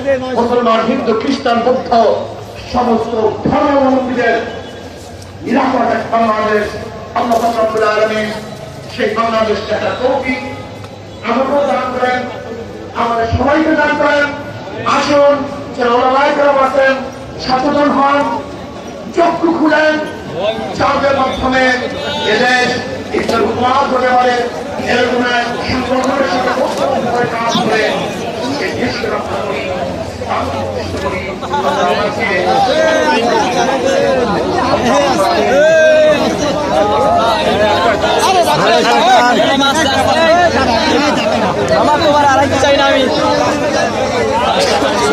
মুসলমান, হিন্দু, খ্রিস্টান, বৌদ্ধ সমস্ত ধর্মাবলম্বীদের নিরাপদ এক বাংলাদেশ আল্লাহ রাব্বুল আলামিন সেই বাংলাদেশকে একটা তৌফিক আমাকেও দান করেন, আমাদের সবাইকে দান করেন। আসুন যারা ওলামায়ে কেরাম আছেন সচেতন হন, চক্ষু খুলেন, যাদের মাধ্যমে এদেশ ইসলাম উন্নত হতে পারে এরকম এক সংগঠনের সাথে করে কাজ করে এই দেশকে রক্ষা করি। আমার তো আর আড়াইতে চাই না আমি।